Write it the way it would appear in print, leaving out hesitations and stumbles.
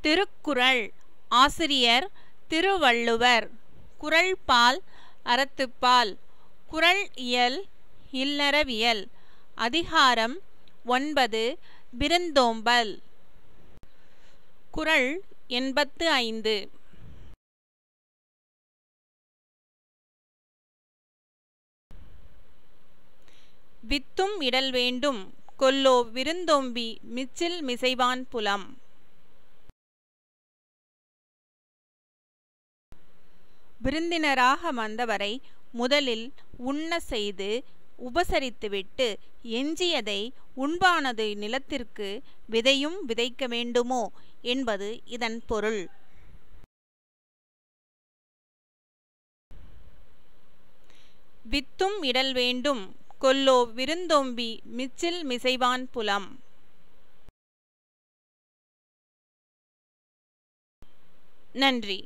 திருக்குறள். ஆசிரியர் திருவள்ளுவர். குறள் பால் அறத்துப்பால். குறள் இயல் இல்லறவியல். அதிகாரம் 9 விருந்தோம்பல். குறள் 85. வித்தும் இடல் வேண்டும் கொல்லோ விருந்தோம்பி மிச்சில் மிசைவான் புலம். விருந்தினராக வந்தவரை முதலில் உண்ண செய்து உபசரித்துவிட்டு எஞ்சியதை உண்பானது நிலத்திற்கு விதையும் விதைக்க வேண்டுமோ என்பது இதன் பொருள். வித்தும் இடல் வேண்டும் கொல்லோ விருந்தோம்பி மிச்சில் மிசைவான் புலம். நன்றி.